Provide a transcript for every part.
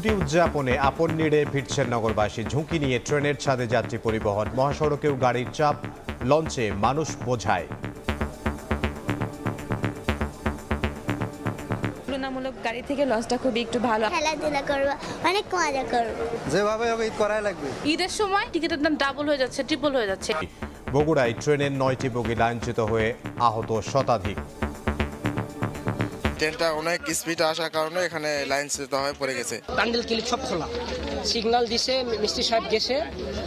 ছুটি উদযাপনে আপন নিড়ে ফিরছেন নগরবাসী। ঝুঁকি নিয়ে ট্রেনের ছাদে যাত্রী পরিবহন, মহাসড়কেও গাড়ির চাপ, লঞ্চে মানুষ বোঝায়। তুলনামূলক গাড়ি থেকে লঞ্চটা খুবই একটু ভালো। খেলাধুলা করবো, অনেক মজা করবো। যেভাবে হোক ঈদ করাই লাগবে। ঈদের সময় টিকিটের দাম ডাবল হয়ে যাচ্ছে, ট্রিপল হয়ে যাচ্ছে। বগুড়ায় ট্রেনের 9টি বগি লাইনচ্যুত হয়ে আহত শতাধিক। ট্রেনটা অনেক স্পিডে আসার কারণে এখানে লাইনচ্যুত হয়ে পড়ে গেছে। প্যান্ডেল ক্লিপ সব খোলা, সিগন্যাল দিছে, মিস্ত্রি সাহেব গেছে,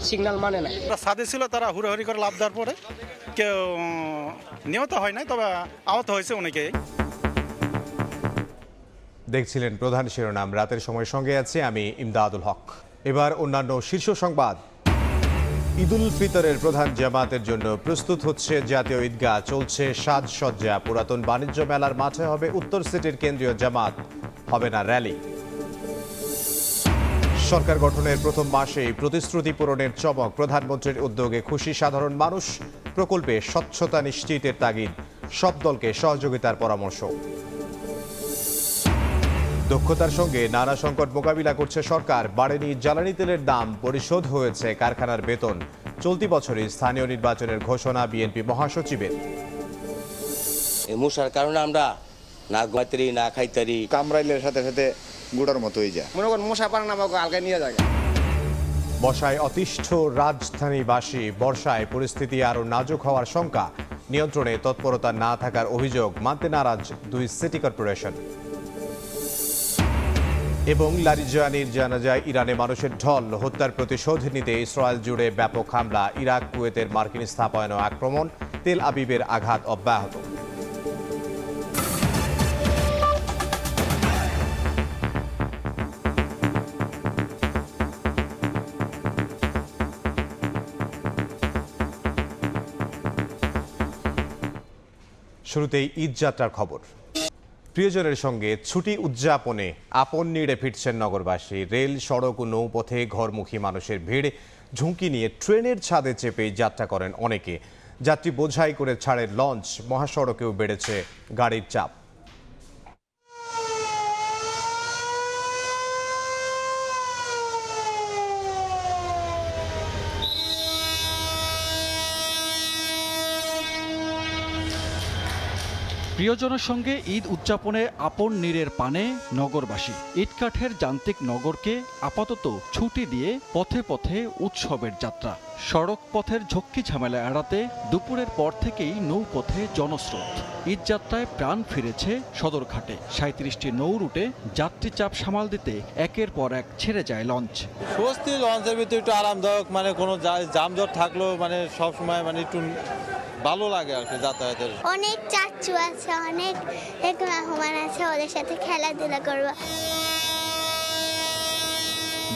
সিগন্যাল মানে নাই। সাদে ছিল, তারা হুড়োহুড়ি করে লাভ দেওয়ার পরে কেউ নিহত হয় নাই, তবে আহত হয়েছে অনেকেই। দেখছিলেন প্রধান শিরোনাম, রাতের সময় সঙ্গে আছে আমি ইমদাদুল হক। এবার অন্যান্য শীর্ষ সংবাদ। ঈদুল ফিতরের প্রধান জামাতের জন্য প্রস্তুত হচ্ছে জাতীয় ঈদগাহ, চলছে সাজসজ্জা। পুরাতন বাণিজ্য মেলার মাঠে হবে উত্তর সিটির কেন্দ্রীয় জামাত, হবে না র্যালি। সরকার গঠনের প্রথম মাসেই প্রতিশ্রুতি পূরণের চমক, প্রধানমন্ত্রীর উদ্যোগে খুশি সাধারণ মানুষ। প্রকল্পে স্বচ্ছতা নিশ্চিতের তাগিদ, সব দলকে সহযোগিতার পরামর্শ। দক্ষতার সঙ্গে নানা সংকট মোকাবিলা করছে সরকার, বাড়েনি জ্বালানি তেলের দাম, পরিশোধ হয়েছে কারখানার বেতন। চলতি বছরই স্থানীয় নির্বাচনের ঘোষণা বিএনপি মহাসচিবের। এই মশার কারণে আমরা না ঘুমাইতারি না খাইতারি, কামড়াইলের সাথে সাথে গুড়ার মতো হয়ে যায়। মনে করেন মশা পান আমাকে আলগায় নিয়ে যায়। বর্ষায় অতিষ্ঠ রাজধানীবাসী, বর্ষায় পরিস্থিতি আরও নাজুক হওয়ার শঙ্কা। নিয়ন্ত্রণে তৎপরতা না থাকার অভিযোগ, মানতে নারাজ 2 সিটি কর্পোরেশন। এবং লারিজানির জানাজায় ইরানে মানুষের ঢল, হত্যার প্রতিশোধ নিতে ইসরায়েল জুড়ে ব্যাপক হামলা। ইরাক কুয়েতের মার্কিন স্থাপনা আক্রমণ, তেল আবিবের আঘাত অব্যাহত। শুরুতেই ঈদ যাত্রার খবর। প্রিয়জনের সঙ্গে ছুটি উদযাপনে আপন নিড়ে ফিরছেন নগরবাসী। রেল, সড়ক ও নৌপথে ঘরমুখী মানুষের ভিড়। ঝুঁকি নিয়ে ট্রেনের ছাদে চেপে যাত্রা করেন অনেকে। যাত্রী বোঝাই করে ছাড়েন লঞ্চ, মহাসড়কেও বেড়েছে গাড়ির চাপ। প্রিয়জনের সঙ্গে ঈদ উদযাপনে আপন নীড়ের পানে নগরবাসী। ইটকাঠের যান্ত্রিক নগরকে আপাতত ছুটি দিয়ে পথে পথে উৎসবের যাত্রা। সড়ক পথের ঝক্কি ঝামেলা এড়াতে দুপুরের পর থেকেই নৌপথে জনস্রোত। ঈদযাত্রায় প্রাণ ফিরেছে সদরঘাটে। 37টি নৌ রুটে যাত্রী চাপ সামাল দিতে একের পর এক ছেড়ে যায় লঞ্চ। স্বস্তি, লঞ্চের ভিতরে একটু আরামদায়ক, মানে কোনো জামজট থাকলেও মানে সবসময় মানে একটু ভালো লাগে আর কি যাতায়াতের। অনেক চাচু আছে, অনেক মেহমান আছে, ওদের সাথে খেলাধুলা করবো।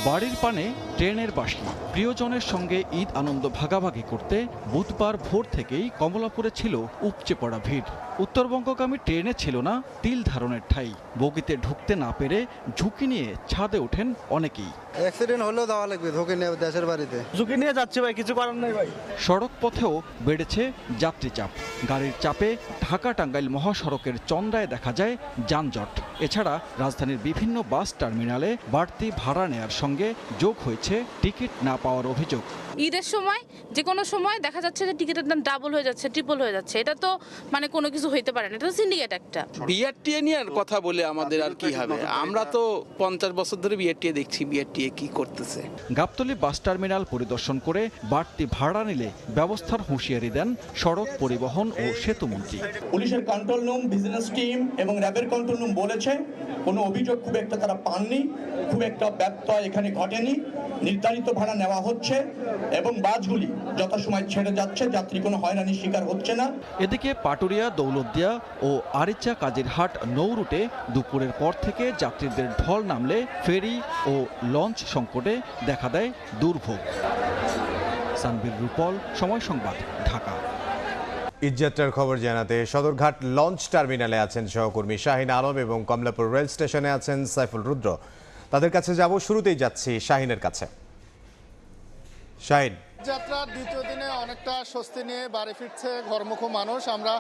বাড়ির পানে ট্রেনের বাঁশি। প্রিয়জনের সঙ্গে ঈদ আনন্দ ভাগাভাগি করতে বুধবার ভোর থেকেই কমলাপুরে ছিল উপচে পড়া ভিড়। উত্তরবঙ্গগামী ট্রেনে ছিল না তিল ধারণের ঠাঁই। বগিতে ঢুকতে না পেরে ঝুঁকি নিয়ে ছাদে ওঠেন অনেকেই। অ্যাক্সিডেন্ট হলেও দেওয়া লাগবে, ঝুঁকি নিয়ে দেশের বাড়িতে। ঝুঁকি নিয়ে যাচ্ছে ভাই, কিছু করার নাই ভাই। সড়ক পথেও বেড়েছে যাত্রী চাপ। গাড়ির চাপে ঢাকা টাঙ্গাইল মহাসড়কের চন্দ্রায় দেখা যায় যানজট। এছাড়া রাজধানীর বিভিন্ন বাস টার্মিনালে বাড়তি ভাড়া নেয়ার সঙ্গে যোগ হয়েছে টিকিট না পাওয়ার অভিযোগ। ঈদের সময় যে কোনো সময় দেখা যাচ্ছে যে টিকিটের দাম ডাবল হয়ে যাচ্ছে, ট্রিপল হয়ে যাচ্ছে। এটা তো মানে কোনো কিছু হইতে পারে না, এটা তো সিন্ডিকেট একটা। বিআরটিএ নিয়ে কথা বলে আমাদের আর কি হবে? আমরা তো 50 বছর ধরে বিআরটিএ দেখছি, বিআরটিএ কি করতেছে। গাবতলী বাস টার্মিনাল পরিদর্শন করে বাড়তি ভাড়া নিলে ব্যবস্থার হুঁশিয়ারি দেন সড়ক পরিবহন ও সেতুমন্ত্রী। পুলিশের কন্ট্রোল রুম, বিজিনেস টিম এবং র্যাবের কন্ট্রোল রুম বলেছে কোনো অভিযোগ খুব একটা তারা পাননি, খুব একটা ব্যত্যয় এখানে ঘটেনি। নির্ধারিত ভাড়া নেওয়া হচ্ছে এবং বাসগুলি যথাসময় ছেড়ে যাচ্ছে, যাত্রী কোনো হয়রানির শিকার হচ্ছে না। এদিকে পাটুরিয়া, দৌলতদিয়া ও আরিচা কাজিরহাট নৌ রুটে দুপুরের পর থেকে যাত্রীদের ঢল নামলে ফেরি ও লঞ্চ সংকটে দেখা দেয় দুর্ভোগ। সানবীর রূপল, সময় সংবাদ, ঢাকা। ঈদযাত্রার খবর জানাতে সদরঘাট লঞ্চ টার্মিনালে আছেন সহকর্মী শাহিন আলম এবং কমলাপুর রেল স্টেশনে আছেন সাইফুল রুদ্র। তাদের কাছে যাব, শুরুতেই যাচ্ছি শাহিনের কাছে। শাহিন, যাত্রার দ্বিতীয় দিনে অনেকটা স্বস্তি নিয়ে বাড়ি ফিরছে ঘরমুখো মানুষ। আমরা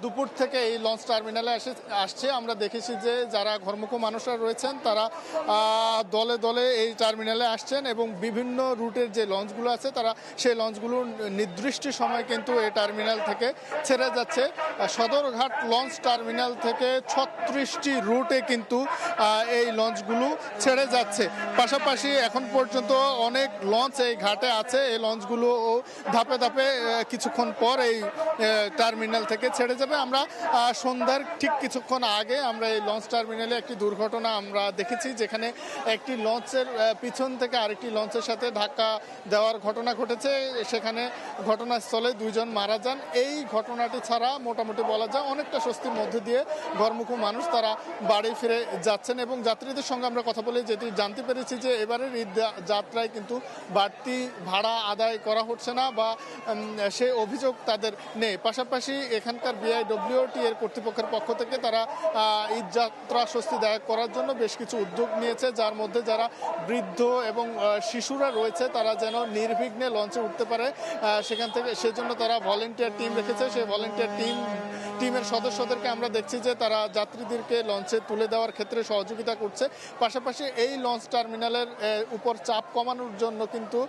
দুপুর থেকে এই লঞ্চ টার্মিনালে আসছে। আমরা দেখেছি যে যারা ঘরমুখো মানুষরা রয়েছেন তারা দলে দলে এই টার্মিনালে আসছেন এবং বিভিন্ন রুটের যে লঞ্চগুলো আছে তারা সেই লঞ্চগুলো নির্দিষ্ট সময় কিন্তু এই টার্মিনাল থেকে ছেড়ে যাচ্ছে। সদরঘাট লঞ্চ টার্মিনাল থেকে 36টি রুটে কিন্তু এই লঞ্চগুলো ছেড়ে যাচ্ছে। পাশাপাশি এখন পর্যন্ত অনেক লঞ্চ এই ঘাটে আছে। এই লঞ্চগুলো ধাপে ধাপে কিছুক্ষণ পর এই টার্মিনাল থেকে ছেড়ে যাবে। আমরা সন্ধ্যার ঠিক কিছুক্ষণ আগে আমরা এই লঞ্চ টার্মিনালে একটি দুর্ঘটনা আমরা দেখেছি, যেখানে একটি লঞ্চের পিছন থেকে আরেকটি লঞ্চের সাথে ধাক্কা দেওয়ার ঘটনা ঘটেছে। সেখানে ঘটনাস্থলে 2 জন মারা যান। এই ঘটনাটি ছাড়া মোটামুটি বলা যায় অনেকটা স্বস্তির মধ্যে দিয়ে ঘরমুখো মানুষ তারা বাড়ি ফিরে যাচ্ছেন। এবং যাত্রীদের সঙ্গে আমরা কথা বলে যেটি জানতে পেরেছি যে এবারের ঈদ যাত্রায় কিন্তু বাড়তি ভাড়া আদায় করা হচ্ছে না বা সে অভিযোগ তাদের নেই। পাশাপাশি এখানকার বিআইডব্লিউটি এর কর্তৃপক্ষের পক্ষ থেকে তারা ঈদ যাত্রা স্বস্তিদায়ক করার জন্য বেশ কিছু উদ্যোগ নিয়েছে, যার মধ্যে যারা বৃদ্ধ এবং শিশুরা রয়েছে তারা যেন নির্বিঘ্নে লঞ্চে উঠতে পারে সেখান থেকে সেজন্য তারা ভলেন্টিয়ার টিম রেখেছে। সেই ভলেন্টিয়ার টিমের সদস্যদেরকে আমরা দেখছি যে তারা যাত্রীদেরকে লঞ্চে তুলে দেওয়ার ক্ষেত্রে সহযোগিতা করছে। পাশাপাশি এই লঞ্চ টার্মিনালের উপর চাপ কমানোর জন্য কিন্তু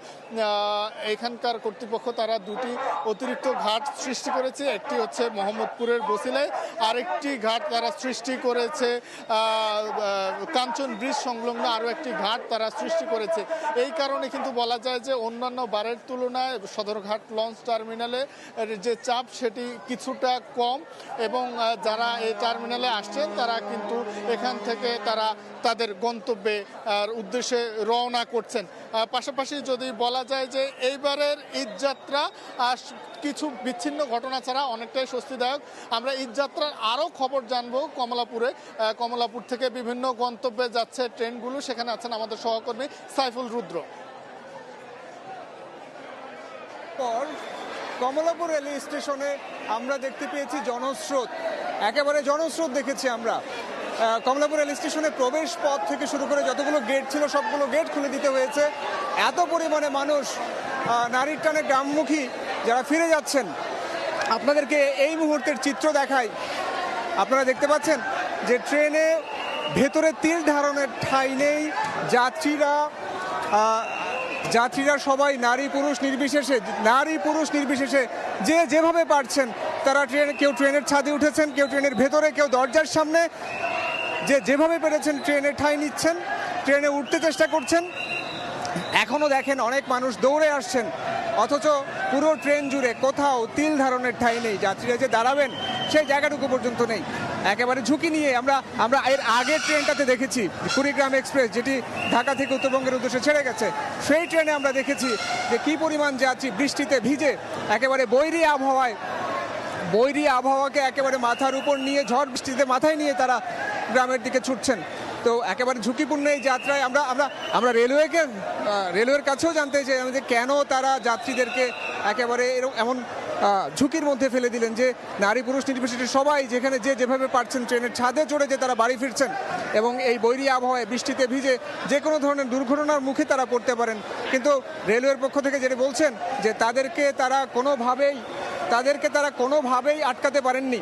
এখানকার কর্তৃপক্ষ তারা 2টি অতিরিক্ত ঘাট সৃষ্টি করেছে। একটি হচ্ছে মোহাম্মদপুরের বসিলায়, আরেকটি ঘাট তারা সৃষ্টি করেছে কাঞ্চন ব্রিজ সংলগ্ন আরও একটি ঘাট তারা সৃষ্টি করেছে। এই কারণে কিন্তু বলা যায় যে অন্যান্য বারের তুলনায় সদরঘাট লঞ্চ টার্মিনালে যে চাপ সেটি কিছুটা কম এবং যারা এই টার্মিনালে আসছেন তারা কিন্তু এখান থেকে তারা তাদের গন্তব্যে উদ্দেশ্যে রওনা করছেন। পাশাপাশি যদি বলা যায় যে এইবারের ঈদযাত্রা কিছু বিচ্ছিন্ন ঘটনা ছাড়া অনেকটাই স্বস্তিদায়ক। আমরা ঈদযাত্রার আরও খবর জানবো কমলাপুর থেকে বিভিন্ন গন্তব্যে যাচ্ছে ট্রেনগুলো। সেখানে আছেন আমাদের সহকর্মী সাইফুল রুদ্র। কমলাপুর রেল স্টেশনে আমরা দেখতে পেয়েছি জনস্রোত, একেবারে জনস্রোত দেখেছি আমরা। কমলাপুর রেল স্টেশনে প্রবেশ পথ থেকে শুরু করে যতগুলো গেট ছিল সবগুলো গেট খুলে দিতে হয়েছে। এত পরিমাণে মানুষ নারীর টানে গ্রামমুখী যারা ফিরে যাচ্ছেন। আপনাদেরকে এই মুহূর্তের চিত্র দেখাই। আপনারা দেখতে পাচ্ছেন যে ট্রেনে ভেতরে তিল ধারণের ঠাঁই নেই। যাত্রীরা সবাই নারী পুরুষ নির্বিশেষে যে যেভাবে পারছেন তারা কেউ ট্রেনের ছাদে উঠেছেন, কেউ ট্রেনের ভেতরে, কেউ দরজার সামনে, যেভাবে পেরেছেন ট্রেনে ঠাঁই নিচ্ছেন, ট্রেনে উঠতে চেষ্টা করছেন। এখনও দেখেন অনেক মানুষ দৌড়ে আসছেন, অথচ পুরো ট্রেন জুড়ে কোথাও তিল ধারণের ঠাঁই নেই। যাত্রীরা যে দাঁড়াবেন সেই জায়গাটুকু পর্যন্ত নেই। একেবারে ঝুঁকি নিয়ে আমরা এর আগের ট্রেনটাতে দেখেছি কুড়িগ্রাম এক্সপ্রেস, যেটি ঢাকা থেকে উত্তরবঙ্গের উদ্দেশ্যে ছেড়ে গেছে। সেই ট্রেনে আমরা দেখেছি যে কী পরিমাণ যাত্রী বৃষ্টিতে ভিজে একেবারে বৈরী আবহাওয়াকে একেবারে মাথার উপর নিয়ে, ঝড় বৃষ্টিতে মাথায় নিয়ে তারা গ্রামের দিকে ছুটছেন। তো একেবারে ঝুঁকিপূর্ণ এই যাত্রায় আমরা রেলওয়ের কাছেও জানতে চাই যে কেন তারা যাত্রীদেরকে একেবারে এমন ঝুঁকির মধ্যে ফেলে দিলেন যে নারী পুরুষ নির্বিশেষে সবাই যেখানে যেভাবে পারছেন ট্রেনের ছাদে চড়ে যে তারা বাড়ি ফিরছেন এবং এই বৈরী আবহাওয়ায় বৃষ্টিতে ভিজে যে কোনো ধরনের দুর্ঘটনার মুখে তারা পড়তে পারেন। কিন্তু রেলওয়ের পক্ষ থেকে যেটা বলছেন যে তাদেরকে তারা কোনোভাবেই আটকাতে পারেননি।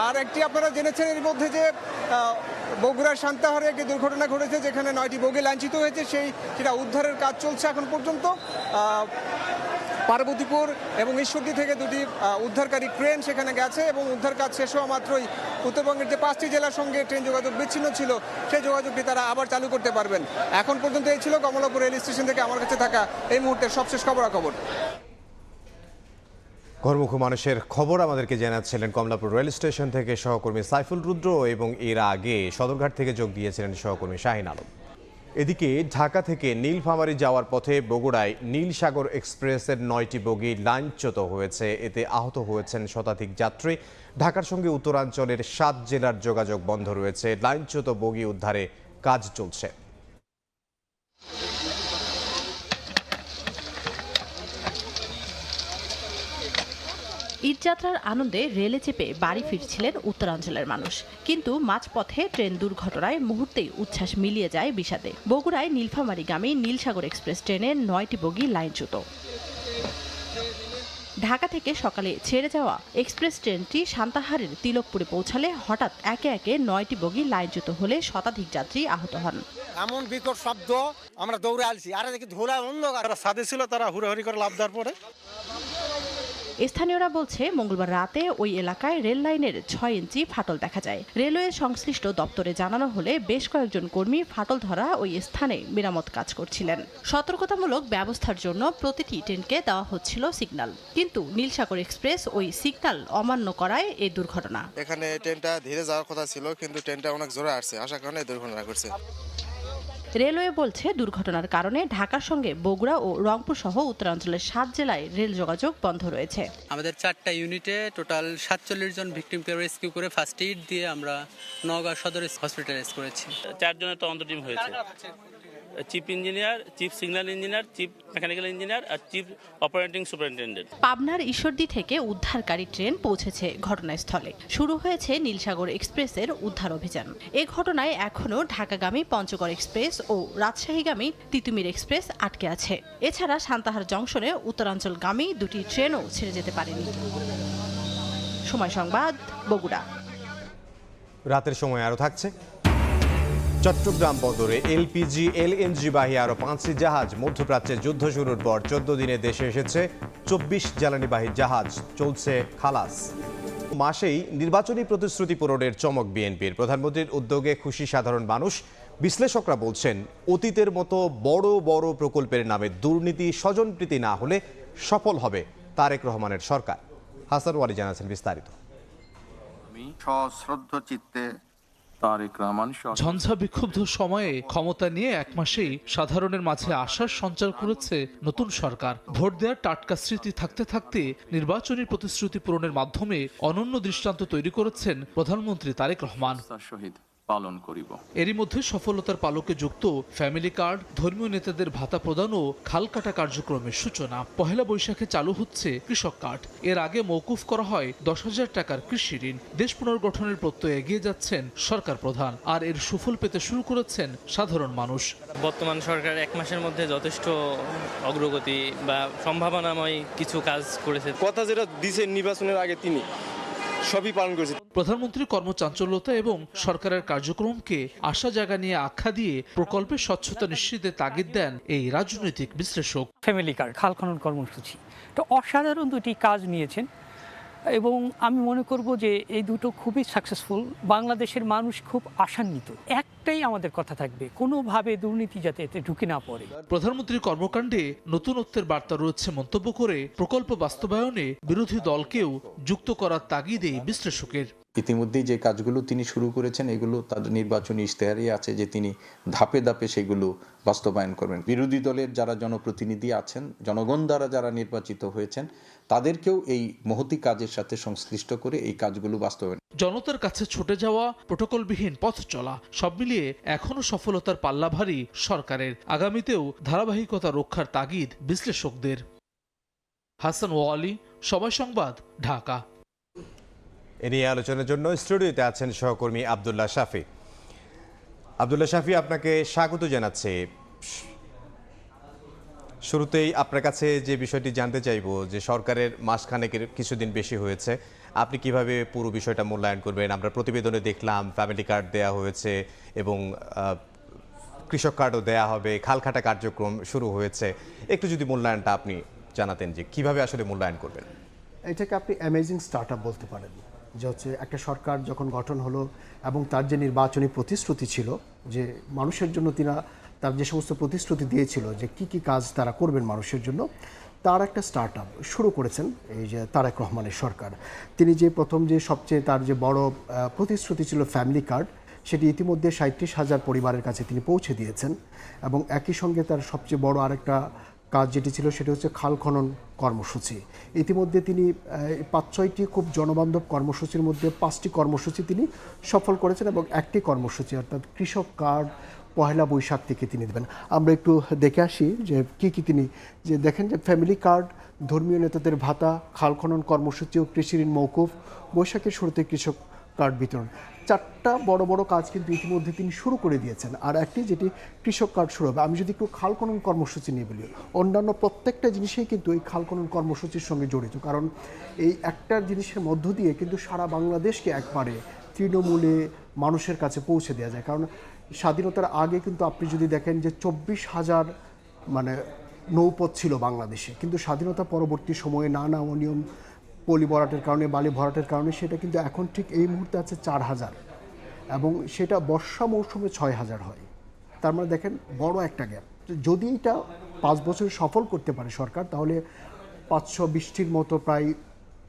আর একটি আপনারা জেনেছেন এর মধ্যে যে বগুড়ার সান্তাহারে একটি দুর্ঘটনা ঘটেছে, যেখানে 9টি বগি লাঞ্ছিত হয়েছে। সেটা উদ্ধারের কাজ চলছে এখন পর্যন্ত। পার্বতীপুর এবং ঈশ্বরদী থেকে 2টি উদ্ধারকারী ক্রেন সেখানে গেছে এবং উদ্ধার কাজ শেষ হওয়া মাত্রই উত্তরবঙ্গের যে 5টি জেলার সঙ্গে ট্রেন যোগাযোগ বিচ্ছিন্ন ছিল সেই যোগাযোগটি তারা আবার চালু করতে পারবেন। এখন পর্যন্ত এই ছিল কমলাপুর রেল স্টেশন থেকে আমার কাছে থাকা এই মুহূর্তের সবশেষ খবরাখবর। ঘরমুখো মানুষের খবর আমাদেরকে জানাচ্ছিলেন কমলাপুর রেল স্টেশন থেকে সহকর্মী সাইফুল রুদ্র এবং এর আগে সদরঘাট থেকে যোগ দিয়েছিলেন সহকর্মী শাহিন আলম। এদিকে ঢাকা থেকে নীলফামারী যাওয়ার পথে বগুড়ায় নীলসাগর এক্সপ্রেসের 9টি বগি লাইনচ্যুত হয়েছে। এতে আহত হয়েছেন শতাধিক যাত্রী। ঢাকার সঙ্গে উত্তরাঞ্চলের 7 জেলার যোগাযোগ বন্ধ রয়েছে। লাইনচ্যুত বগি উদ্ধারে কাজ চলছে। ঈদযাত্রার আনন্দে রেলে চেপে বাড়ি ফিরছিলেন উত্তরাঞ্চলের মানুষ, কিন্তু মাঝপথে ট্রেন দুর্ঘটনায় মুহূর্তেই উচ্ছ্বাস মিলিয়ে যায় বিষাদে। বগুড়ায় নীলফামারীগামী নীলসাগর এক্সপ্রেস ট্রেনের 9টি বগি লাইনচ্যুত। ঢাকা থেকে সকালে ছেড়ে যাওয়া এক্সপ্রেস ট্রেনটি সান্তাহারের তিলকপুরে পৌঁছালে হঠাৎ একে একে 9টি বগি লাইনচ্যুত হলে শতাধিক যাত্রী আহত হন। এমন বিকট শব্দ, আমরা দৌড়ে আসছি, আর দেখি ধুলা অন্ধকার। যারা সাদে ছিল তারা হুড়োহুড়ি করে লাফ দেওয়ার পরে স্থানীয়রা বলছে, মঙ্গলবার রাতে ওই এলাকায় রেল লাইনের 6 ইঞ্চি ফাটল দেখা যায়। রেলওয়ে সংশ্লিষ্ট দপ্তরে জানানো হলে বেশ কয়েকজন কর্মী ফাটল ধরা ওই স্থানে মেরামত কাজ করছিলেন। সতর্কতামূলক ব্যবস্থার জন্য প্রতিটি ট্রেনকে দেওয়া হচ্ছিল সিগন্যাল, কিন্তু নীলসাগর এক্সপ্রেস ওই সিগন্যাল অমান্য করায় এই দুর্ঘটনা। এখানে ট্রেনটা ধীরে যাওয়ার কথা ছিল, কিন্তু ট্রেনটা অনেক জোরে আসছে, আসার কারণে দুর্ঘটনা ঘটছে। রেলওয়ে বলছে, দুর্ঘটনার কারণে ঢাকার সঙ্গে বগুড়া ও রংপুর সহ উত্তরাঞ্চলের 7 জেলায় রেল যোগাযোগ বন্ধ রয়েছে। আমাদের 4টা ইউনিটে টোটাল 47 জন ভিকটিমকে রেস্কিউ করে ফার্স্ট এইড দিয়ে আমরা নওগাঁ সদর হসপিটালাইজ করেছি। 4 জনের তদন্ত টিম হয়েছে, chief engineer, chief signal engineer, chief mechanical engineer আর চিফ অপারেটিং সুপারিনটেন্ডেন্ট। পাবনার ঈশ্বরদী থেকে উদ্ধারকারী ট্রেন পৌঁছেছে ঘটনাস্থলে। শুরু হয়েছে নীলসাগর এক্সপ্রেসের উদ্ধার অভিযান। এ ঘটনায় এখনও ঢাকাগামী পঞ্চগড় এক্সপ্রেস ও রাজশাহীগামী তিতুমির এক্সপ্রেস আটকে আছে। এছাড়া সান্তাহার জংশনে উত্তরাঞ্চলগামী 2টি ট্রেনও ছেড়ে যেতে পারেনি। সময় সংবাদ, বগুড়া। রাতের সময় আরও থাকছে। চট্টগ্রাম বন্দরে এলপিজি এলএনজি বাহী আরও 5টি জাহাজ। মধ্যপ্রাচ্যে যুদ্ধ শুরুর পর 14 দিনে দেশে এসেছে 24 জ্বালানিবাহী জাহাজ। চলছে খালাস। মাসেই নির্বাচনী প্রতিশ্রুতি পূরণের চমক বিএনপির। প্রধানমন্ত্রীর উদ্যোগে খুশি সাধারণ মানুষ। বিশ্লেষকরা বলছেন, অতীতের মতো বড় বড় প্রকল্পের নামে দুর্নীতি স্বজনপ্রীতি না হলে সফল হবে তারেক রহমানের সরকার। হাসান ওয়ালি জানাচ্ছেন বিস্তারিত। সশ্রদ্ধ চিত্তে তারেক রহমান ঝঞ্ঝা বিক্ষুব্ধ সময়ে ক্ষমতা নিয়ে 1 মাসেই সাধারণের মাঝে আশার সঞ্চার করেছে নতুন সরকার। ভোট দেওয়ার টাটকা স্মৃতি থাকতে থাকতে নির্বাচনী প্রতিশ্রুতি পূরণের মাধ্যমে অনন্য দৃষ্টান্ত তৈরি করেছেন প্রধানমন্ত্রী তারেক রহমান। শহীদ পালন করিব। এরই মধ্যে সফলতার পালকে যুক্ত ফ্যামিলি কার্ড, ধর্মীয় নেতাদের ভাতা প্রদান ও খাল কাটা কার্যক্রমের সূচনা। পহেলা বৈশাখে চালু হচ্ছে কৃষক কার্ড। এর আগে মওকুফ করা হয় 10,000 টাকার কৃষি ঋণ। দেশ পুনর্গঠনের প্রত্যয়ে এগিয়ে যাচ্ছেন সরকার প্রধান, আর এর সুফল পেতে শুরু করেছেন সাধারণ মানুষ। বর্তমান সরকার 1 মাসের মধ্যে যথেষ্ট অগ্রগতি বা সম্ভাবনাময় কিছু কাজ করেছে। কথা যেটা দিয়েছে নির্বাচনের আগে তিনি সবই পালন করেছে। প্রধানমন্ত্রী কর্মচাঞ্চল্যতা এবং সরকারের কার্যক্রমকে আশা জায়গা নিয়ে আখ্যা দিয়ে প্রকল্পের স্বচ্ছতা নিশ্চিতে তাগিদ দেন এই রাজনৈতিক বিশ্লেষক। ফ্যামিলি কার্ড, খাল খনন কর্মসূচি, তো অসাধারণ 2টি কাজ নিয়েছেন এবং আমি মনে করব যে এই দুটো খুবই সাকসেসফুল। বাংলাদেশের মানুষ খুব আশান্বিত। একটাই আমাদের কথা থাকবে, কোনোভাবে দুর্নীতি যাতে এতে ঢুকে না পড়ে। প্রধানমন্ত্রীর কর্মকাণ্ডে নতুনত্বের বার্তা রয়েছে মন্তব্য করে প্রকল্প বাস্তবায়নে বিরোধী দলকেও যুক্ত করার তাগিদে বিশ্লেষকের। ইতিমধ্যেই যে কাজগুলো তিনি শুরু করেছেন এগুলো তার নির্বাচনী ইশতেহারই আছে যে তিনি ধাপে ধাপে সেগুলো বাস্তবায়ন করবেন। বিরোধী দলের যারা জনপ্রতিনিধি আছেন, জনগণ দ্বারা যারা নির্বাচিত হয়েছেন, তাদেরকেও এই মহতি কাজের সাথে সংশ্লিষ্ট করে এই কাজগুলো বাস্তবায়ন। জনতার কাছে ছুটে যাওয়া, প্রটোকলবিহীন পথ চলা, সব মিলিয়ে এখনো সফলতার পাল্লা ভারী সরকারের। আগামীতেও ধারাবাহিকতা রক্ষার তাগিদ বিশ্লেষকদের। হাসান ওয়ালি, সময় সংবাদ, ঢাকা। এ নিয়ে আলোচনার জন্য স্টুডিওতে আছেন সহকর্মী আব্দুল্লাহ শাফি। আব্দুল্লাহ শাফি, আপনাকে স্বাগত জানাচ্ছি। শুরুতেই আপনার কাছে যে বিষয়টি জানতে চাইব যে সরকারের মাসখানেকের কিছুদিন বেশি হয়েছে, আপনি কিভাবে পুরো বিষয়টা মূল্যায়ন করবেন? আমরা প্রতিবেদনে দেখলাম ফ্যামিলি কার্ড দেয়া হয়েছে এবং কৃষক কার্ডও দেয়া হবে, খালখাটা কার্যক্রম শুরু হয়েছে। একটু যদি মূল্যায়নটা আপনি জানাতেন যে কিভাবে আসলে মূল্যায়ন করবেন। এটাকে আপনি অ্যামেজিং স্টার্টআপ বলতে পারেন, যে হচ্ছে একটা সরকার যখন গঠন হলো এবং তার যে নির্বাচনী প্রতিশ্রুতি ছিল যে মানুষের জন্য তার যে সমস্ত প্রতিশ্রুতি দিয়েছিল যে কি কি কাজ তারা করবেন মানুষের জন্য, তার একটা স্টার্টআপ শুরু করেছেন এই যে তারেক রহমানের সরকার। তিনি যে প্রথম যে সবচেয়ে তার যে বড় প্রতিশ্রুতি ছিল ফ্যামিলি কার্ড, সেটি ইতিমধ্যে 37,000 পরিবারের কাছে তিনি পৌঁছে দিয়েছেন। এবং একই সঙ্গে তার সবচেয়ে বড় আরেকটা কাজ যেটি ছিল সেটি হচ্ছে খাল খনন কর্মসূচি। ইতিমধ্যে তিনি 5-6টি খুব জনবান্ধব কর্মসূচির মধ্যে 5টি কর্মসূচি তিনি সফল করেছেন এবং একটি কর্মসূচি অর্থাৎ কৃষক কার্ড পহেলা বৈশাখ থেকে তিনি দেবেন। আমরা একটু দেখে আসি যে কি তিনি যে দেখেন যে ফ্যামিলি কার্ড, ধর্মীয় নেতাদের ভাতা, খাল খনন কর্মসূচি ও কৃষি ঋণ মওকুফ, বৈশাখের শুরুতে কৃষক কার্ড বিতরণ, 4টা বড় বড় কাজ কিন্তু ইতিমধ্যে তিনি শুরু করে দিয়েছেন। আর একটি যেটি কৃষক কার্ড শুরু হবে। আমি যদি একটু খাল খনন কর্মসূচি নিয়ে বলি, অন্যান্য প্রত্যেকটা জিনিসেই কিন্তু এই খাল খনন কর্মসূচির সঙ্গে জড়িত, কারণ এই একটা জিনিসের মধ্য দিয়ে কিন্তু সারা বাংলাদেশকে একবারে তৃণমূলে মানুষের কাছে পৌঁছে দেওয়া যায়। কারণ স্বাধীনতার আগে কিন্তু আপনি যদি দেখেন যে 24,000 মানে নৌপথ ছিল বাংলাদেশে, কিন্তু স্বাধীনতা পরবর্তী সময়ে নানা অনিয়ম, পলি ভরাটের কারণে, বালি ভরাটের কারণে সেটা কিন্তু এখন ঠিক এই মুহূর্তে আছে 4,000, এবং সেটা বর্ষা মৌসুমে 6,000 হয়। তার মানে দেখেন বড় একটা গ্যাপ। যদি এটা 5 বছরে সফল করতে পারে সরকার, তাহলে 520টির মতো প্রায়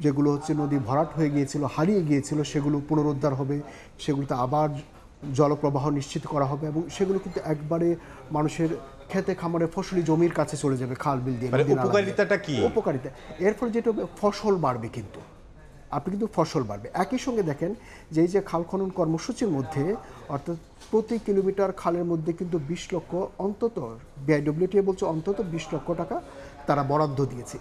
যেগুলো হচ্ছে নদী ভরাট হয়ে গিয়েছিল, হারিয়ে গিয়েছিল, সেগুলো পুনরুদ্ধার হবে, সেগুলোতে আবার জলপ্রবাহ নিশ্চিত করা হবে, এবং সেগুলো কিন্তু একবারে মানুষের খেতে খামারে ফসলি জমির কাছে চলে যাবে খাল বিল দিয়ে। উপকারিতাটা কি? উপকারিতা এর ফলে যেটা হবে, ফসল বাড়বে, কিন্তু আপনি কিন্তু ফসল বাড়বে। একই সঙ্গে দেখেন যে এই যে খাল খনন কর্মসূচির মধ্যে, অর্থাৎ প্রতি কিলোমিটার খালের মধ্যে কিন্তু 20 লক্ষ অন্তত, বিআইডব্লিউটিএ বলছে অন্তত 20 লক্ষ টাকা তারা বরাদ্দ দিয়েছে।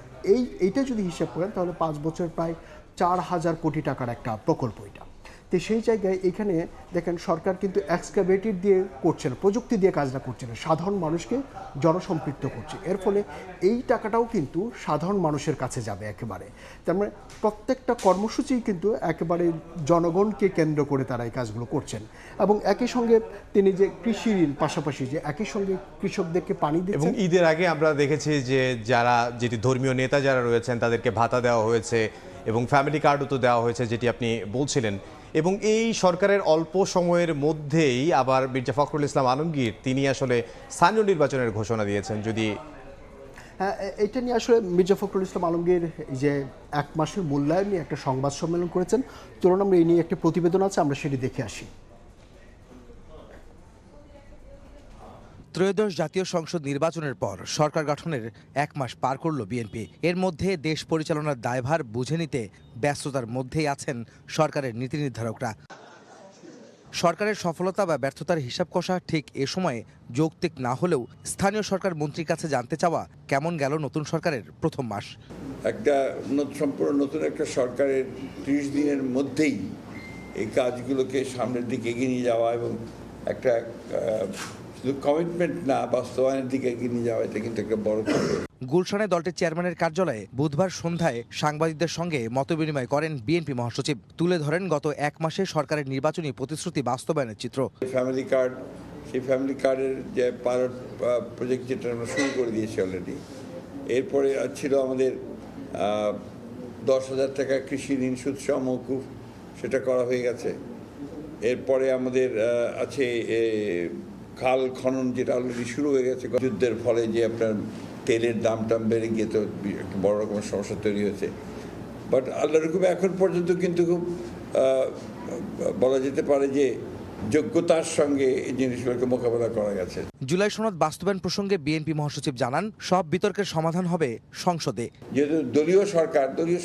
এইটা যদি হিসাব করেন তাহলে 5 বছর প্রায় 4,000 কোটি টাকার একটা প্রকল্প এটা। তো সেই জায়গায় এখানে দেখেন সরকার কিন্তু এক্সকাভেটর দিয়ে করছে না, প্রযুক্তি দিয়ে কাজটা করছে না, সাধারণ মানুষকে জনসম্পৃক্ত করছে। এর ফলে এই টাকাটাও কিন্তু সাধারণ মানুষের কাছে যাবে একেবারে। তার মানে প্রত্যেকটা কর্মসূচি কিন্তু একেবারে জনগণকে কেন্দ্র করে তারা এই কাজগুলো করছেন। এবং একই সঙ্গে তিনি যে কৃষি ঋণ, পাশাপাশি যে একই সঙ্গে কৃষকদেরকে পানি দিচ্ছেন। এবং ঈদের আগে আমরা দেখেছি যে যারা যেটি ধর্মীয় নেতা যারা রয়েছেন তাদেরকে ভাতা দেওয়া হয়েছে, এবং ফ্যামিলি কার্ডও তো দেওয়া হয়েছে যেটি আপনি বলছিলেন। এবং এই সরকারের অল্প সময়ের মধ্যেই আবার মির্জা ফখরুল ইসলাম আলমগীর তিনি আসলে স্থানীয় নির্বাচনের ঘোষণা দিয়েছেন। যদি হ্যাঁ, এটা নিয়ে আসলে মির্জা ফখরুল ইসলাম আলমগীর যে 1 মাসের মূল্যায়ন নিয়ে একটা সংবাদ সম্মেলন করেছেন, চলুন আমরা এই নিয়ে একটা প্রতিবেদন আছে, আমরা সেটি দেখে আসি। ত্রয়োদশ জাতীয় সংসদ নির্বাচনের পর সরকার গঠনের 1 মাস পার করল বিএনপি। এর মধ্যে দেশ পরিচালনার দায়ভার বুঝে নিতে ব্যস্ততার মধ্যেই আছেন সরকারের নীতি নির্ধারকরা। সরকারের সফলতা বা ব্যর্থতার হিসাব কষা ঠিক এ সময়ে যৌক্তিক না হলেও স্থানীয় সরকার মন্ত্রীর কাছে জানতে চাওয়া কেমন গেল নতুন সরকারের প্রথম মাস। একটা সম্পূর্ণ নতুন একটা সরকারের 30 দিনের মধ্যেই এই কাজগুলোকে সামনের দিকে এগিয়ে নিয়ে যাওয়া এবং একটা শুধু কমিটমেন্ট না, বাস্তবায়নের দিকে এগিয়ে নিয়ে যাওয়া, এটা কিন্তু একটা বড় কাজ। গুলশানে দলটির চেয়ারম্যানের কার্যালয়ে বুধবার সন্ধ্যায় সাংবাদিকদের সঙ্গে মতবিনিময় করেন বিএনপি মহাসচিব। তুলে ধরেন গত 1 মাসে সরকারের নির্বাচনী প্রতিশ্রুতি বাস্তবায়নের চিত্র। ফ্যামিলি কার্ড, সেই ফ্যামিলি কার্ডের যে পাইলট প্রজেক্ট যেটা আমরা শুরু করে দিয়েছি অলরেডি। এরপরে ছিল আমাদের 10,000 টাকা কৃষি ঋণ সুদসহ মওকুফ, সেটা করা হয়ে গেছে। এরপরে আমাদের আছে খাল খনন, যেটা অলরেডি শুরু হয়ে গেছে। যুদ্ধের ফলে যে আপনার তেলের দাম বেড়ে গিয়ে তো একটা বড় রকমের সমস্যা তৈরি হয়েছে। বাট আল্লাহর হুকুমে এখন পর্যন্ত কিন্তু খুব বলা যেতে পারে যে যোগ্যতার সঙ্গে এই জিনিসগুলোকে মোকাবেলা করা গেছে। জুলাই সনদ বাস্তবায়ন প্রসঙ্গে বিএনপি মহাসচিব জানান, সব বিতর্কের সমাধান হবে সংসদে। যেহেতু দলীয়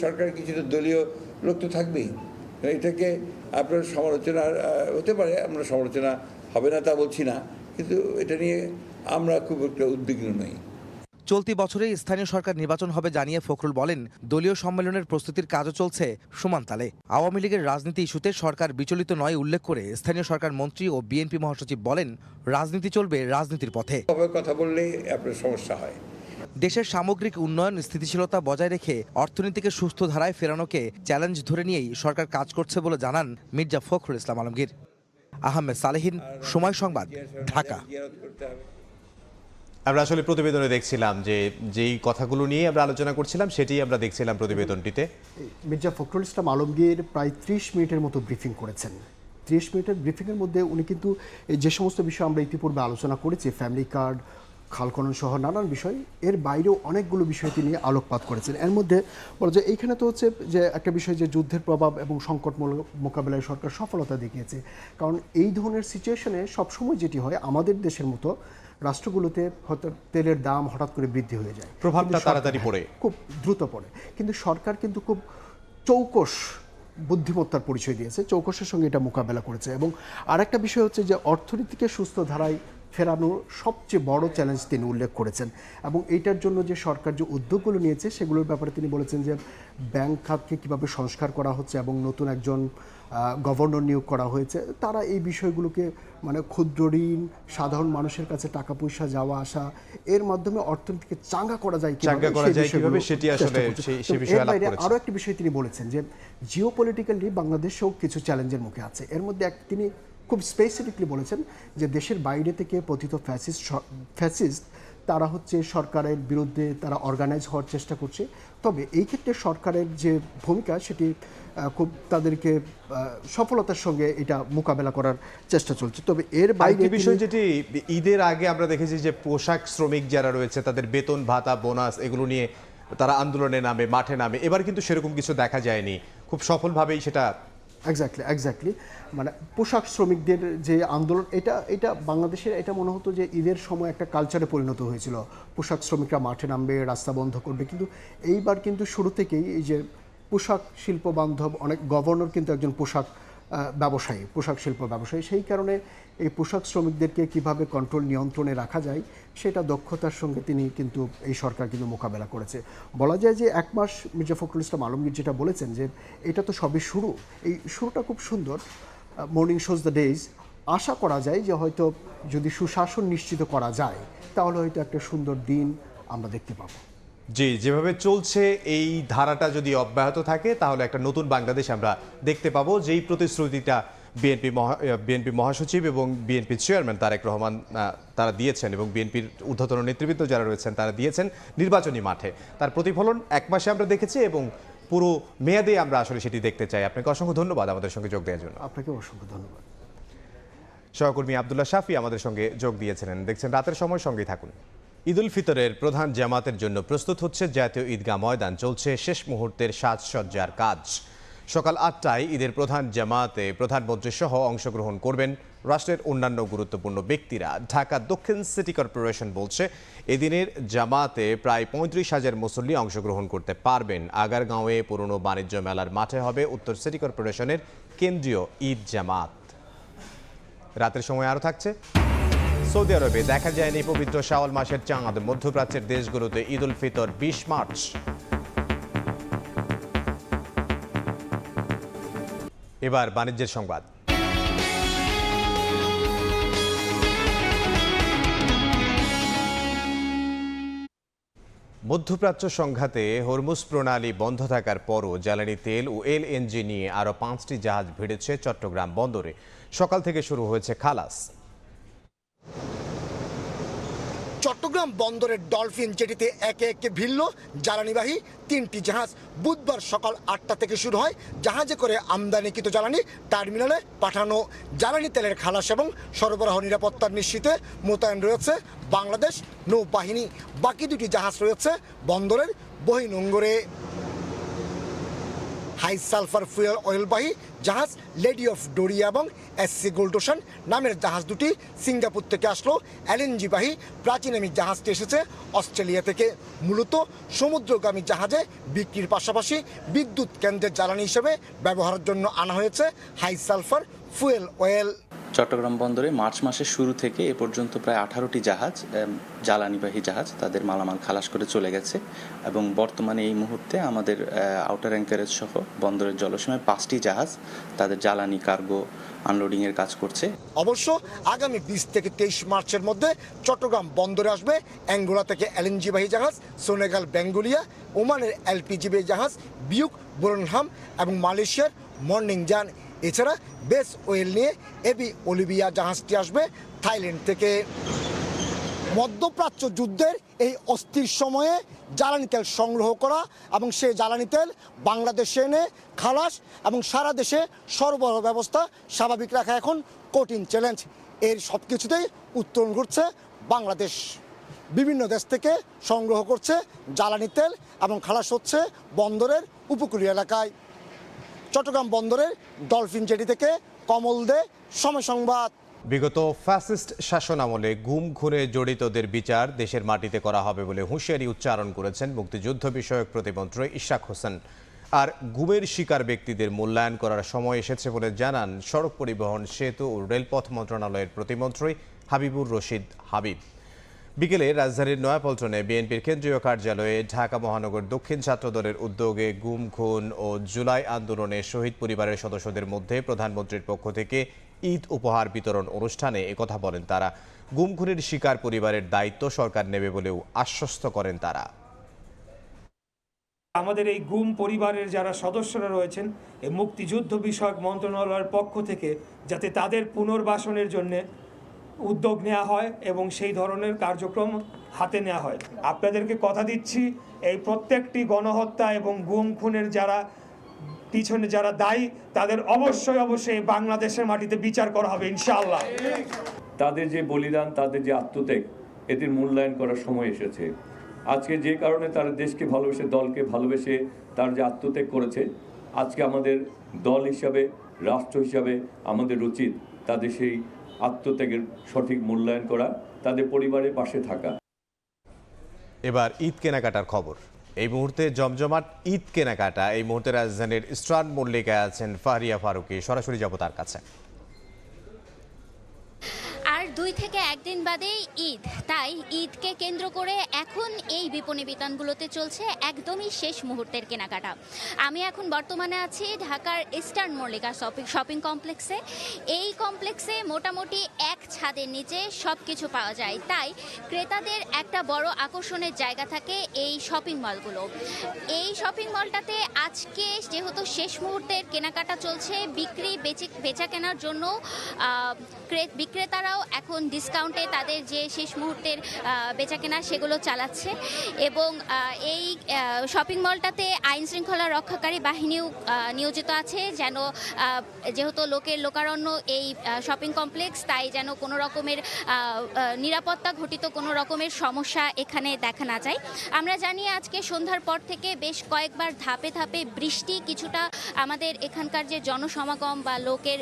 সরকার কিছু তো দলীয় লোক তো থাকবেই, এটাকে আপনার সমালোচনা হতে পারে, আমরা সমালোচনা হবে না তা বলছি না, কিন্তু এটা নিয়ে আমরা খুব একটা উদ্বিগ্ন নই। চলতি বছরে স্থানীয় সরকার নির্বাচন হবে জানিয়ে ফখরুল বলেন, দলীয় সম্মেলনের প্রস্তুতির কাজও চলছে সমান তালে। আওয়ামী লীগের রাজনীতি ইস্যুতে সরকার বিচলিত নয় উল্লেখ করে স্থানীয় সরকার মন্ত্রী ও বিএনপি মহাসচিব বলেন, রাজনীতি চলবে রাজনীতির পথে। কথা বললে আপনার সমস্যা হয়। দেশের সামগ্রিক উন্নয়ন স্থিতিশীলতা বজায় রেখে অর্থনীতিকে সুস্থ ধারায় ফেরানোকে চ্যালেঞ্জ ধরে নিয়েই সরকার কাজ করছে বলে জানান মির্জা ফখরুল ইসলাম আলমগীর। আহমেদ সালেহীন, সময় সংবাদ, ঢাকা। আমরা আসলে প্রতিবেদনে দেখছিলাম যে যেই কথাগুলো নিয়ে আমরা আলোচনা করছিলাম সেটাই আমরা দেখছিলাম প্রতিবেদনটিতে। মির্জা ফখরুল ইসলাম আলমগীর প্রায় 30 মিনিটের মতো ব্রিফিং করেছেন। 30 মিনিটের ব্রিফিংয়ের মধ্যে উনি কিন্তু যে সমস্ত বিষয় আমরা ইতিপূর্বে আলোচনা করেছি, ফ্যামিলি কার্ড, খাল খনন সহ নানান বিষয়, এর বাইরেও অনেকগুলো বিষয় তিনি আলোকপাত করেছেন। এর মধ্যে বলা যায় এইখানে তো হচ্ছে যে একটা বিষয় যে যুদ্ধের প্রভাব এবং সংকট মোকাবেলায় সরকার সফলতা দেখিয়েছে। কারণ এই ধরনের সিচুয়েশনে সবসময় যেটি হয়, আমাদের দেশের মতো রাষ্ট্রগুলোতে হয়তো তেলের দাম হঠাৎ করে বৃদ্ধি হয়ে যায়, প্রভাবটা তাড়াতাড়ি পড়ে, খুব দ্রুত পড়ে। কিন্তু সরকার কিন্তু খুব চৌকস বুদ্ধিমত্তার পরিচয় দিয়েছে, চৌকসের সঙ্গে এটা মোকাবেলা করেছে। এবং আরেকটা বিষয় হচ্ছে যে অর্থনীতিকে সুস্থ ধারায় ফেরানোর সবচেয়ে বড় চ্যালেঞ্জ তিনি উল্লেখ করেছেন। এবং এইটার জন্য যে সরকার যে উদ্যোগগুলো নিয়েছে সেগুলোর ব্যাপারে তিনি বলেছেন যে ব্যাংক খাতকে কীভাবে সংস্কার করা হচ্ছে এবং নতুন একজন গভর্নর নিয়োগ করা হয়েছে। তারা এই বিষয়গুলোকে মানে ক্ষুদ্র ঋণ, সাধারণ মানুষের কাছে টাকা পয়সা যাওয়া আসা, এর মাধ্যমে অর্থনীতিকে চাঙ্গা করা যায় কিভাবে সেটি আসলে সেই বিষয়ে আলাপ করেছেন। আরও একটি বিষয় তিনি বলেছেন যে জিওপলিটিক্যালি বাংলাদেশও কিছু চ্যালেঞ্জের মুখে আছে। এর মধ্যে তিনি খুব স্পেসিফিকলি বলেছেন যে দেশের বাইরে থেকে পতিত ফ্যাসিস্ট তারা হচ্ছে সরকারের বিরুদ্ধে তারা অর্গানাইজ হওয়ার চেষ্টা করছে। তবে এই ক্ষেত্রে সরকারের যে ভূমিকা সেটি খুব তাদেরকে সফলতার সঙ্গে এটা মোকাবেলা করার চেষ্টা চলছে। তবে এর বাইরে বিষয় যেটি ঈদের আগে আমরা দেখেছি যে পোশাক শ্রমিক যারা রয়েছে তাদের বেতন ভাতা বোনাস এগুলো নিয়ে তারা আন্দোলনে নামে, মাঠে নামে। এবার কিন্তু সেরকম কিছু দেখা যায়নি, খুব সফলভাবেই সেটা। এক্স্যাক্টলি মানে পোশাক শ্রমিকদের যে আন্দোলন, এটা বাংলাদেশের এটা মনে হতো যে ঈদের সময় একটা কালচারে পরিণত হয়েছিল, পোশাক শ্রমিকরা মাঠে নামবে, রাস্তা বন্ধ করবে। কিন্তু এইবার কিন্তু শুরু থেকেই এই যে পোশাক শিল্প বান্ধব অনেক গভর্নর কিন্তু একজন পোশাক শিল্প ব্যবসায়ী। সেই কারণে এই পোশাক শ্রমিকদেরকে কিভাবে কন্ট্রোল নিয়ন্ত্রণে রাখা যায় সেটা দক্ষতার সঙ্গে তিনি কিন্তু এই সরকার কিন্তু মোকাবেলা করেছে। বলা যায় যে 1 মাস মির্জা ফখরুল ইসলাম আলমগীর যেটা বলেছেন যে এটা তো সবই শুরু, এই শুরুটা খুব সুন্দর। Morning shows the days. আশা করা যায় যে হয়তো যদি সুশাসন নিশ্চিত করা যায় তাহলে হয়তো একটা সুন্দর দিন আমরা দেখতে পাবো। জি, যেভাবে চলছে এই ধারাটা যদি অব্যাহত থাকে তাহলে একটা নতুন বাংলাদেশ আমরা দেখতে পাবো, যেই প্রতিশ্রুতিটা বিএনপি মহাসচিব এবং বিএনপি চেয়ারম্যান তারেক রহমান তারা দিয়েছেন এবং বিএনপির ঊর্ধ্বতন নেতৃবৃন্দ যারা রয়েছেন তারা দিয়েছেন নির্বাচনী মাঠে। তার প্রতিফলন 1 মাসে আমরা দেখেছি এবং পুরো মেয়াদে আমরা আসলে সেটি দেখতে চাই। আপনাকে অসংখ্য ধন্যবাদ আমাদের সঙ্গে যোগ দেওয়ার জন্য। আপনাকে অসংখ্য ধন্যবাদ। সহকর্মী আব্দুল্লাহ শাফি আমাদের সঙ্গে যোগ দিয়েছিলেন। দেখছেন রাতের সময়, সঙ্গেই থাকুন। ঈদ উল ফিতরের প্রধান জামাতের জন্য প্রস্তুত হচ্ছে জাতীয় ঈদগাহ ময়দান। চলছে শেষ মুহূর্তের সাজসজ্জার কাজ। সকাল 8টায় ঈদের প্রধান জামাতে প্রধানমন্ত্রী সহ অংশগ্রহণ করবেন রাষ্ট্রের অন্যান্য গুরুত্বপূর্ণ ব্যক্তিরা। ঢাকা দক্ষিণ সিটি কর্পোরেশন বলছে এদিনের জামাতে প্রায় 35,000 মুসল্লি অংশগ্রহণ করতে পারবেন। আগারগাঁওয়ে পুরনো বাণিজ্য মেলার মাঠে হবে উত্তর সিটি কর্পোরেশনের কেন্দ্রীয় ঈদ জামাত। রাতের সময় আরও থাকছে। সৌদি আরবে দেখা যায়নি পবিত্র শাওয়াল মাসের চাঁদ। মধ্যপ্রাচ্যের দেশগুলোতে ঈদ উল ফিতর 20 মার্চ। এবার বাণিজ্যের সংবাদ। মধ্যপ্রাচ্য সংঘাতে হরমুজ প্রণালী বন্ধ থাকার পরও জ্বালানি তেল ও এলএনজি নিয়ে আরও 5টি জাহাজ ভিড়েছে চট্টগ্রাম বন্দরে। সকাল থেকে শুরু হয়েছে খালাস। চট্টগ্রাম বন্দরের ডলফিন জেটিতে একে একে ভিড়ল জ্বালানিবাহী 3টি জাহাজ। বুধবার সকাল 8টা থেকে শুরু হয় জাহাজে করে আমদানিকৃত জ্বালানি টার্মিনালে পাঠানো। জ্বালানি তেলের খালাস এবং সরবরাহ নিরাপত্তার নিশ্চিতে মোতায়েন রয়েছে বাংলাদেশ নৌবাহিনী। বাকি 2টি জাহাজ রয়েছে বন্দরের বহির্নোঙরে। হাই সালফার ফুয়েল অয়েলবাহী জাহাজ লেডি অফ ডোরিয়া এবং এসসি গোল্ড ওশান নামের জাহাজ দুটি সিঙ্গাপুর থেকে আসলো। এলএনজিবাহী প্রাচীনামী জাহাজটি এসেছে অস্ট্রেলিয়া থেকে। মূলত সমুদ্রগামী জাহাজে বিক্রির পাশাপাশি বিদ্যুৎ কেন্দ্রের জ্বালানি হিসেবে ব্যবহারের জন্য আনা হয়েছে high sulphur fuel oil. Chittagong বন্দরে মার্চ মাসের শুরু থেকে এ পর্যন্ত প্রায় 18টি জাহাজ, জ্বালানিবাহী জাহাজ, তাদের মালামাল খালাস করে চলে গেছে এবং বর্তমানে এই মুহূর্তে আমাদের আউটার অ্যাঙ্কারেজ সহ বন্দরের জলসীমায় 5টি জাহাজ তাদের জ্বালানি কার্গো আনলোডিংয়ের কাজ করছে। অবশ্য আগামী 20 থেকে 23 মার্চের মধ্যে চট্টগ্রাম বন্দরে আসবে অ্যাঙ্গোলা থেকে এলএনজিবাহী জাহাজ, সেনেগাল বেঙ্গোলিয়া, ওমানের এলপিজিবাহী জাহাজ বিউক বুরনহাম এবং মালয়েশিয়ার মর্নিং জান। এছাড়া বেস ওয়েল নিয়ে এবি অলিভিয়া জাহাজটি আসবে থাইল্যান্ড থেকে। মধ্যপ্রাচ্য যুদ্ধের এই অস্থির সময়ে জ্বালানি তেল সংগ্রহ করা এবং সেই জ্বালানি তেল বাংলাদেশে এনে খালাস এবং সারা দেশে সরবরাহ ব্যবস্থা স্বাভাবিক রাখা এখন কঠিন চ্যালেঞ্জ। এর সব কিছুতেই উত্তরণ ঘটছে বাংলাদেশ। বিভিন্ন দেশ থেকে সংগ্রহ করছে জ্বালানি তেল এবং খালাস হচ্ছে বন্দরের উপকূলীয় এলাকায়। চট্টগ্রাম বন্দরের ডলফিন জেটি থেকে কমল দে, সময় সংবাদ। বিগত ফ্যাসিস্ট শাসন আমলে গুম খুনে জড়িতদের বিচার দেশের মাটিতে করা হবে বলে হুঁশিয়ারি উচ্চারণ করেছেন মুক্তিযুদ্ধ বিষয়ক প্রতিমন্ত্রী ইশাক হোসেন। আর গুমের শিকার ব্যক্তিদের মূল্যায়ন করার সময় এসেছে বলে জানান সড়ক পরিবহন, সেতু ও রেলপথ মন্ত্রণালয়ের প্রতিমন্ত্রী হাবিবুর রশিদ হাবিব। বিকেলে রাজধানীর নয়াপল্টনে বিএনপির কেন্দ্রীয় কার্যালয়ে ঢাকা মহানগর দক্ষিণ ছাত্রদলের উদ্যোগে গুম খুন ও জুলাই আন্দোলনে শহীদ পরিবারের সদস্যদের মধ্যে প্রধানমন্ত্রীর পক্ষ থেকে ঈদ উপহার বিতরণ অনুষ্ঠানে একথা বলেন তারা। গুম খুনের শিকার পরিবারের দায়িত্ব সরকার নেবে বলেও আশ্বস্ত করেন তারা। আমাদের এই গুম পরিবারের যারা সদস্যরা রয়েছেন এই মুক্তিযুদ্ধ বিষয়ক মন্ত্রণালয়ের পক্ষ থেকে যাতে তাদের পুনর্বাসনের জন্য উদ্যোগ নেওয়া হয় এবং সেই ধরনের কার্যক্রম হাতে নেওয়া হয়। আপনাদেরকে কথা দিচ্ছি এই প্রত্যেকটি গণহত্যা এবং গুম খুনের যারা পিছনে যারা দায়ী তাদের অবশ্যই বাংলাদেশের মাটিতে বিচার করা হবে ইনশাআল্লাহ। তাদের যে বলিদান, তাদের যে আত্মত্যাগ, এদের মূল্যায়ন করার সময় এসেছে। আজকে যে কারণে তারা দেশকে ভালোবেসে, দলকে ভালোবেসে তার যে আত্মত্যাগ করেছে, আজকে আমাদের দল হিসাবে, রাষ্ট্র হিসাবে আমাদের উচিত তাদের সেই আত্মত্যাগের সঠিক মূল্যায়ন করা, তাদের পরিবারের পাশে থাকা। এবার ঈদ কেনাকাটার খবর। এই মুহূর্তে জমজমাট ঈদ কেনাকাটা। এই মুহূর্তে রাজধানীর ইস্টার্ন মল্লিকায় আছেন ফারিয়া ফারুকি, সরাসরি যাব তার কাছে। আর 2 থেকে 1 দিন বাদেই ঈদ, তাই ঈদকে কেন্দ্র করে এখন এই বিপণী বিতানগুলোতে চলছে একদমই শেষ মুহূর্তের কেনাকাটা। আমি এখন বর্তমানে আছি ঢাকার ইস্টার্ন মল্লিকা শপিং কমপ্লেক্সে। এই কমপ্লেক্সে মোটামুটি এক ছাদের নিচে সব কিছু পাওয়া যায়, তাই ক্রেতাদের একটা বড় আকর্ষণের জায়গা থাকে এই শপিং মলগুলো। এই শপিং মলটাতে আজকে যেহেতু শেষ মুহূর্তের কেনাকাটা চলছে, বেচা কেনার জন্য বিক্রেতারাও এখন ডিসকাউন্টে তাদের যে শেষ মুহূর্তের বেচাকেনা সেগুলো চালাচ্ছে। এবং এই শপিং মলটাতে আইন শৃঙ্খলা রক্ষাকারী বাহিনীও নিয়োজিত আছে, যেন যেহেতু লোকের লোকারণ্য এই শপিং কমপ্লেক্স, তাই যেন কোনো রকমের নিরাপত্তা ঘটিত কোনো রকমের সমস্যা এখানে দেখা না যায়। আমরা জানি আজকে সন্ধ্যার পর থেকে বেশ কয়েকবার ধাপে ধাপে বৃষ্টি কিছুটা আমাদের এখানকার যে জনসমাগম বা লোকের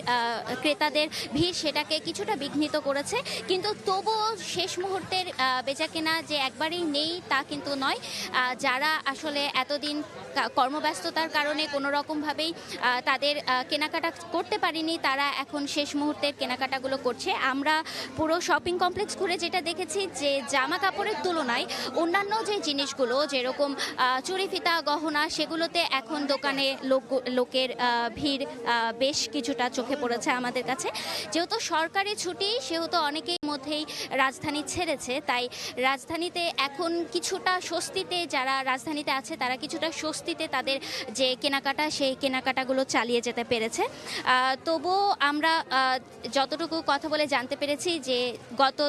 ক্রেতাদের ভিড় সেটাকে কিছুটা বিঘ্নিত করেছে, কিন্তু তবুও শেষ মুহূর্তের বেচাকেনা যে একবারেই নেই তা কিন্তু নয়। যারা আসলে এতদিন কর্মব্যস্ততার কারণে কোনো রকমভাবেই তাদের কেনাকাটা করতে পারেনি, তারা এখন শেষ মুহূর্তের কেনাকাটাগুলো করছে। আমরা পুরো শপিং কমপ্লেক্স ঘুরে যেটা দেখেছি যে জামা কাপড়ের তুলনায় অন্যান্য যে জিনিসগুলো যেরকম চুড়ি ফিতা গহনা সেগুলোতে এখন দোকানে লোকের ভিড় বেশ কিছুটা চোখে পড়েছে আমাদের কাছে। যেহেতু সরকারি ছুটি সেহেতু অনেকেই মধ্যেই রাজধানী ছেড়েছে, তাই রাজধানীতে এখন কিছুটা স্বস্তিতে, যারা রাজধানীতে আছে তারা কিছুটা স্বস্তিতে তাদের যে কেনাকাটা সেই কেনাকাটাগুলো চালিয়ে যেতে পেরেছে। তবুও আমরা যতটুকু কথা বলে জানতে পেরেছি যে গত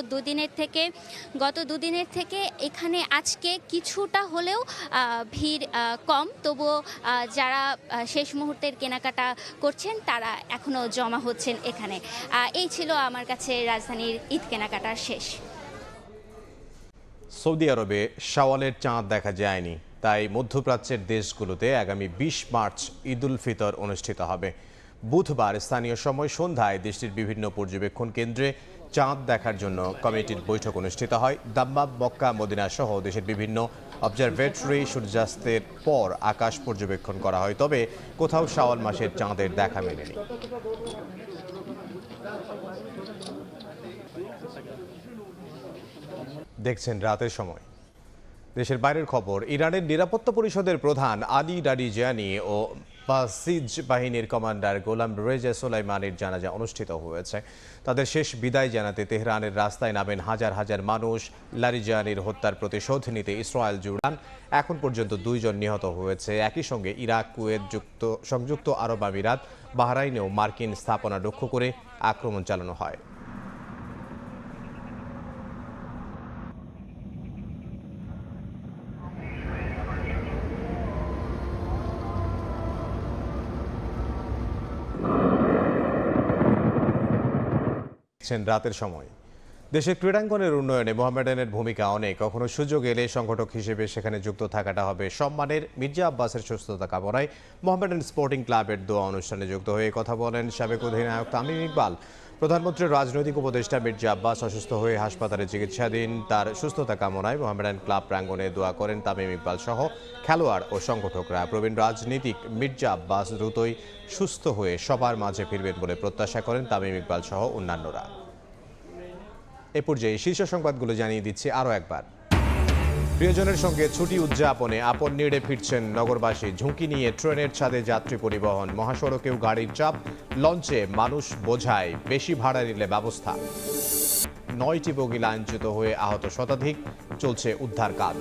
দুদিনের থেকে এখানে আজকে কিছুটা হলেও ভিড় কম, তবুও যারা শেষ মুহূর্তের কেনাকাটা করছেন তারা এখনও জমা হচ্ছেন এখানে। এই ছিল আমার কাছে রাজধানীর ঈদ কেনাকাটার শেষ। সৌদি আরবে শাওয়ালের চাঁদ দেখা যায়নি, তাই মধ্যপ্রাচ্যের দেশগুলোতে আগামী 20 মার্চ ঈদ উল ফিতর অনুষ্ঠিত হবে। বুধবার স্থানীয় সময় সন্ধ্যায় দেশটির বিভিন্ন পর্যবেক্ষণ কেন্দ্রে চাঁদ দেখার জন্য কমিটির বৈঠক অনুষ্ঠিত হয়। দাম্মাম, মক্কা, মদিনা সহ দেশের বিভিন্ন অবজারভেটরি সূর্যাস্তের পর আকাশ পর্যবেক্ষণ করা হয়, তবে কোথাও শাওয়াল মাসের চাঁদের দেখা মেলেনি। দেখছেন রাতের সময়। দেশের বাইরের খবর। ইরানের নিরাপত্তা পরিষদের প্রধান আলী রারিজানি ও বাসিজ বাহিনীর কমান্ডার গোলাম রেজা সোলাইমানির জানাজা অনুষ্ঠিত হয়েছে। তাদের শেষ বিদায় জানাতে তেহরানের রাস্তায় নামেন হাজার হাজার মানুষ। লারিজানির হত্যার প্রতিশোধ নিতে ইসরায়েল জুড়ান। এখন পর্যন্ত 2 জন নিহত হয়েছে। একই সঙ্গে ইরাক, কুয়েত, সংযুক্ত আরব আমিরাত, বাহরাইনেও মার্কিন স্থাপনা লক্ষ্য করে আক্রমণ চালানো হয়। রাতের সময়। দেশের ক্রীড়াঙ্গনের উন্নয়নে মোহামেডানের ভূমিকা অনেক। কখনো সুযোগ এলে সংগঠক হিসেবে সেখানে যুক্ত থাকাটা হবে সম্মানের। মির্জা আব্বাসের সুস্থতা কামনায় মোহামেডান স্পোর্টিং ক্লাবের দোয়া অনুষ্ঠানে যুক্ত হয়ে কথা বলেন সাবেক অধিনায়ক তামিম ইকবাল। প্রধানমন্ত্রীর রাজনৈতিক উপদেষ্টা মির্জা আব্বাস অসুস্থ হয়ে হাসপাতালে চিকিৎসাধীন। তার সুস্থতা কামনায় মোহামেডান ক্লাব প্রাঙ্গণে দোয়া করেন তামিম ইকবাল সহ খেলোয়াড় ও সংগঠকরা। প্রবীণ রাজনীতিক মির্জা আব্বাস দ্রুতই সুস্থ হয়ে সবার মাঝে ফিরবেন বলে প্রত্যাশা করেন তামিম ইকবাল সহ অন্যান্যরা। এ পর্যায়ে শীর্ষ সংবাদগুলো জানিয়ে দিচ্ছি আরও একবার। প্রিয়জনের সঙ্গে ছুটি উদযাপনে আপন নিড়ে ফিরছেন নগরবাসী। ঝুঁকি নিয়ে ট্রেনের ছাদে যাত্রী পরিবহন, মহাসড়কেও গাড়ির চাপ, লঞ্চে মানুষ বোঝায় বেশি ভাড়া নিলে ব্যবস্থা। 9টি বগি লাইনচ্যুত হয়ে আহত শতাধিক, চলছে উদ্ধার কাজ।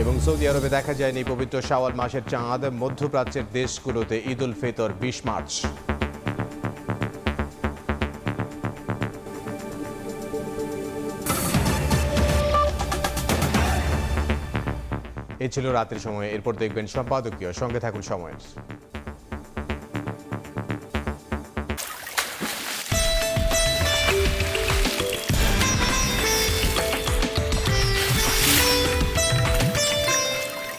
এবং সৌদি আরবে দেখা যায়নি পবিত্র শাওয়াল মাসের চাঁদ। মধ্যপ্রাচ্যের দেশগুলোতে ঈদ উল ফিতর 20 মার্চ। এই ছিল রাতের সময়। এরপর দেখবেন সম্পাদকীয়। সঙ্গে থাকুন সময়ের।